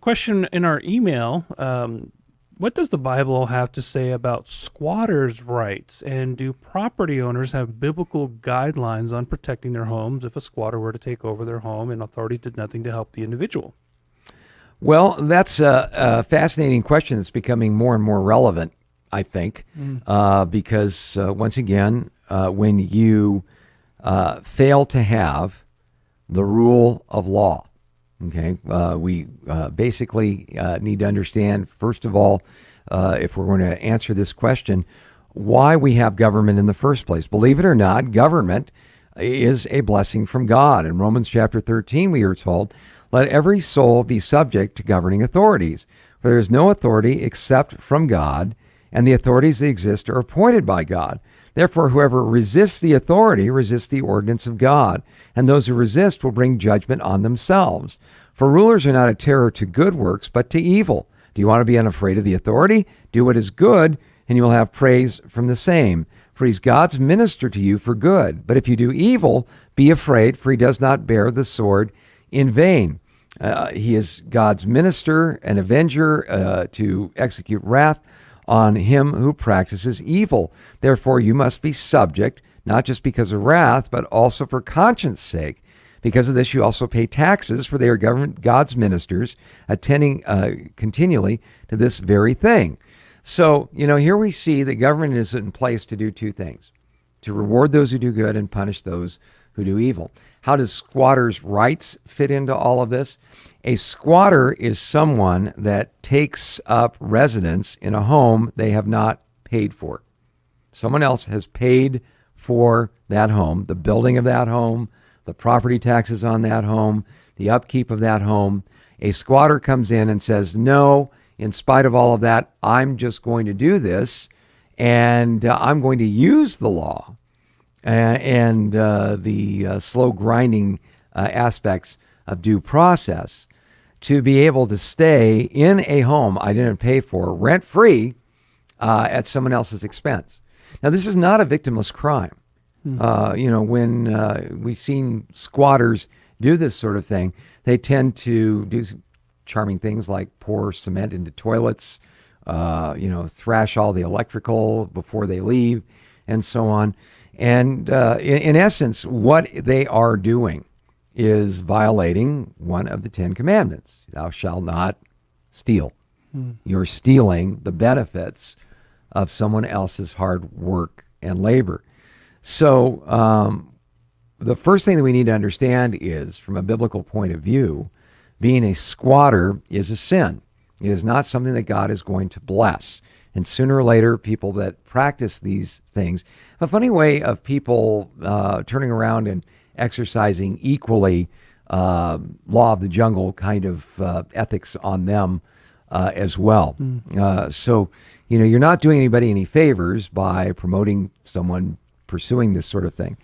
question in our email. What does the Bible have to say about squatters' rights? And do property owners have biblical guidelines on protecting their homes if a squatter were to take over their home and authorities did nothing to help the individual? Well, that's a fascinating question that's becoming more and more relevant, I think, because once again, when you fail to have the rule of law, okay, we basically need to understand, first of all, if we're going to answer this question, why we have government in the first place. Believe it or not, government is a blessing from God. In Romans chapter 13, we are told, let every soul be subject to governing authorities, for there is no authority except from God, and the authorities that exist are appointed by God. Therefore, whoever resists the authority resists the ordinance of God, and those who resist will bring judgment on themselves. For rulers are not a terror to good works, but to evil. Do you want to be unafraid of the authority? Do what is good, and you will have praise from the same. For he's God's minister to you for good. But if you do evil, be afraid, for he does not bear the sword in vain. He is God's minister and avenger to execute wrath on him who practices evil. Therefore, you must be subject, not just because of wrath, but also for conscience sake. Because of this, you also pay taxes, for they are God's ministers, attending continually to this very thing. So, here we see that government is in place to do two things: to reward those who do good and punish those who do evil. How does squatters' rights fit into all of this? A squatter is someone that takes up residence in a home they have not paid for. Someone else has paid for that home, the building of that home, the property taxes on that home, the upkeep of that home. A squatter comes in and says, no, in spite of all of that, I'm just going to do this, and I'm going to use the law and the slow grinding aspects of due process to be able to stay in a home I didn't pay for, rent-free, at someone else's expense. Now, this is not a victimless crime. When we've seen squatters do this sort of thing, they tend to do charming things like pour cement into toilets, thrash all the electrical before they leave, and so on. And in essence, what they are doing is violating one of the 10 commandments. Thou shalt not steal. You're stealing the benefits of someone else's hard work and labor. So the first thing that we need to understand is, from a biblical point of view, being a squatter is a sin. It is not something that God is going to bless. And sooner or later, people that practice these things, a funny way of people turning around and exercising equally law of the jungle kind of ethics on them as well. So, you're not doing anybody any favors by promoting someone pursuing this sort of thing.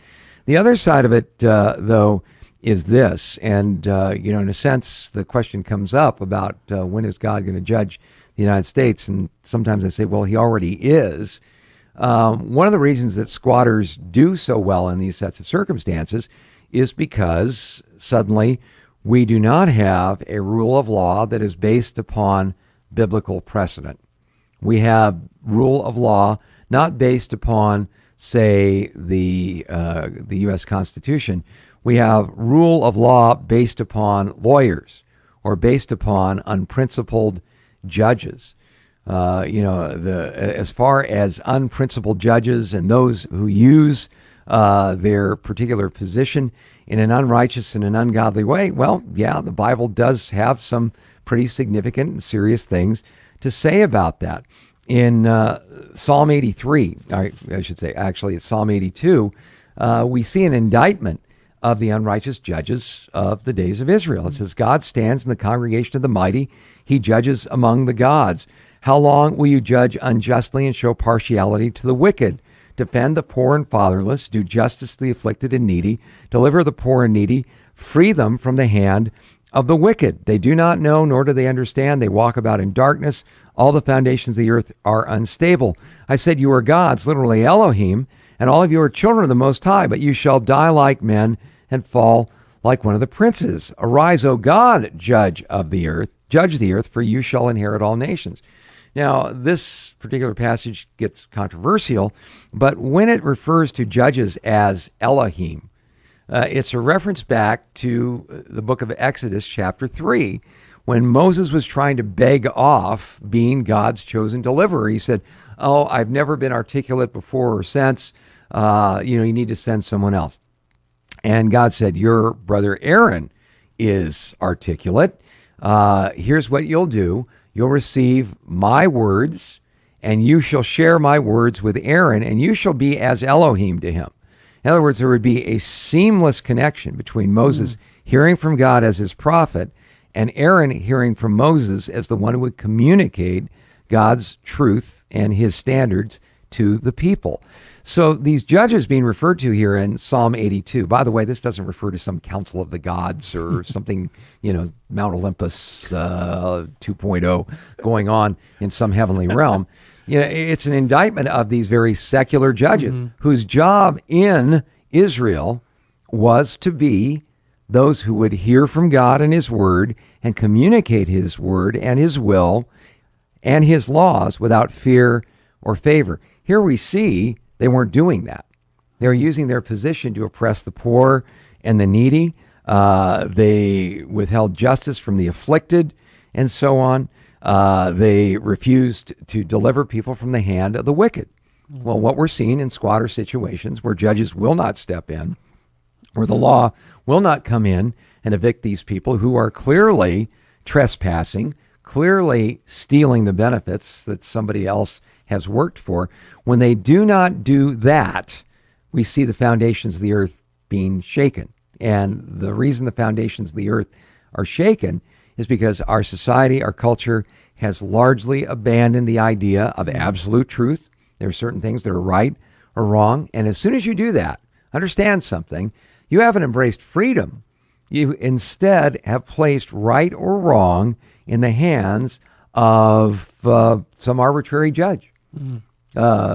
The other side of it, though, is this. And, in a sense, the question comes up about when is God going to judge the United States? And sometimes I say, well, he already is. One of the reasons that squatters do so well in these sets of circumstances is because suddenly we do not have a rule of law that is based upon biblical precedent. We have rule of law not based upon, say, the U.S. Constitution. We have rule of law based upon lawyers or based upon unprincipled judges. As far as unprincipled judges and those who use their particular position in an unrighteous and an ungodly way, well, yeah, the Bible does have some pretty significant and serious things to say about that. In Psalm 83, I should say, actually, it's Psalm 82, we see an indictment of the unrighteous judges of the days of Israel. It says, God stands in the congregation of the mighty. He judges among the gods. How long will you judge unjustly and show partiality to the wicked? Defend the poor and fatherless, do justice to the afflicted and needy, deliver the poor and needy, free them from the hand of the wicked. They do not know, nor do they understand. They walk about in darkness. All the foundations of the earth are unstable. I said, you are gods, literally Elohim, and all of you are children of the Most High, but you shall die like men and fall like one of the princes. Arise, O God, judge of the earth. judge the earth, for you shall inherit all nations. Now, this particular passage gets controversial, but when it refers to judges as Elohim, it's a reference back to the book of Exodus, chapter 3, when Moses was trying to beg off being God's chosen deliverer. He said, "Oh, I've never been articulate before or since. You need to send someone else." And God said, "Your brother Aaron is articulate. Here's what you'll do. You'll receive my words, and you shall share my words with Aaron, and you shall be as Elohim to him." In other words, there would be a seamless connection between Moses hearing from God as his prophet and Aaron hearing from Moses as the one who would communicate God's truth and his standards to the people. So these judges being referred to here in Psalm 82, by the way, this doesn't refer to some council of the gods or something, Mount Olympus 2.0 going on in some heavenly realm. It's an indictment of these very secular judges whose job in Israel was to be those who would hear from God and his word and communicate his word and his will and his laws without fear or favor. Here we see they weren't doing that. They were using their position to oppress the poor and the needy. They withheld justice from the afflicted and so on. They refused to deliver people from the hand of the wicked. Well, what we're seeing in squatter situations where judges will not step in, where the law will not come in and evict these people who are clearly trespassing, clearly stealing the benefits that somebody else has worked for. When they do not do that, we see the foundations of the earth being shaken. And the reason the foundations of the earth are shaken is because our society, our culture, has largely abandoned the idea of absolute truth. There are certain things that are right or wrong. And as soon as you do that, understand something, you haven't embraced freedom. You instead have placed right or wrong in the hands of some arbitrary judge,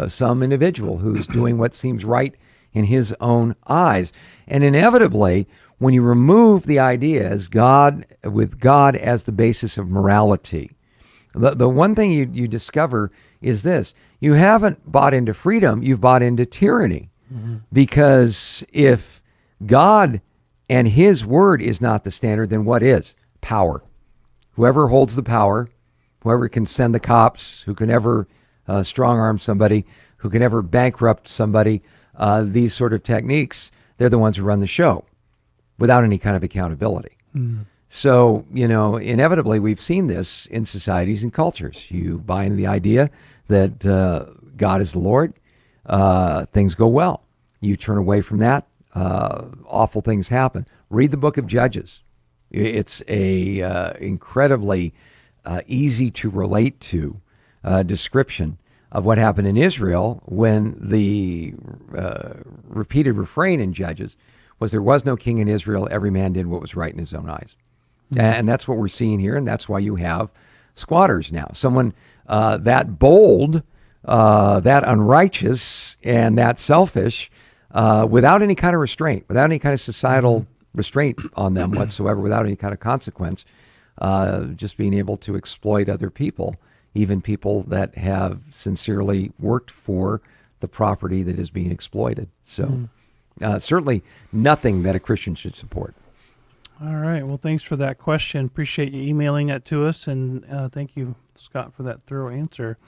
some individual who's doing what seems right in his own eyes. And inevitably, when you remove the idea as God, with God as the basis of morality, the one thing you discover is this: you haven't bought into freedom, you've bought into tyranny. Because if God and his word is not the standard, then what is? Power. Whoever holds the power, whoever can send the cops, who can ever strong arm somebody, who can ever bankrupt somebody, these sort of techniques, they're the ones who run the show without any kind of accountability. So, inevitably we've seen this in societies and cultures. You buy into the idea that God is the Lord, things go well. You turn away from that, awful things happen. Read the book of Judges. It's a incredibly easy to relate to description of what happened in Israel when the repeated refrain in Judges was there was no king in Israel, every man did what was right in his own eyes. And that's what we're seeing here, and that's why you have squatters now. Someone that bold, that unrighteous, and that selfish, without any kind of restraint, without any kind of societal restraint on them whatsoever, without any kind of consequence, just being able to exploit other people, even people that have sincerely worked for the property that is being exploited. So certainly nothing that a Christian should support. All right. Well, thanks for that question. Appreciate you emailing that to us. And thank you, Scott, for that thorough answer.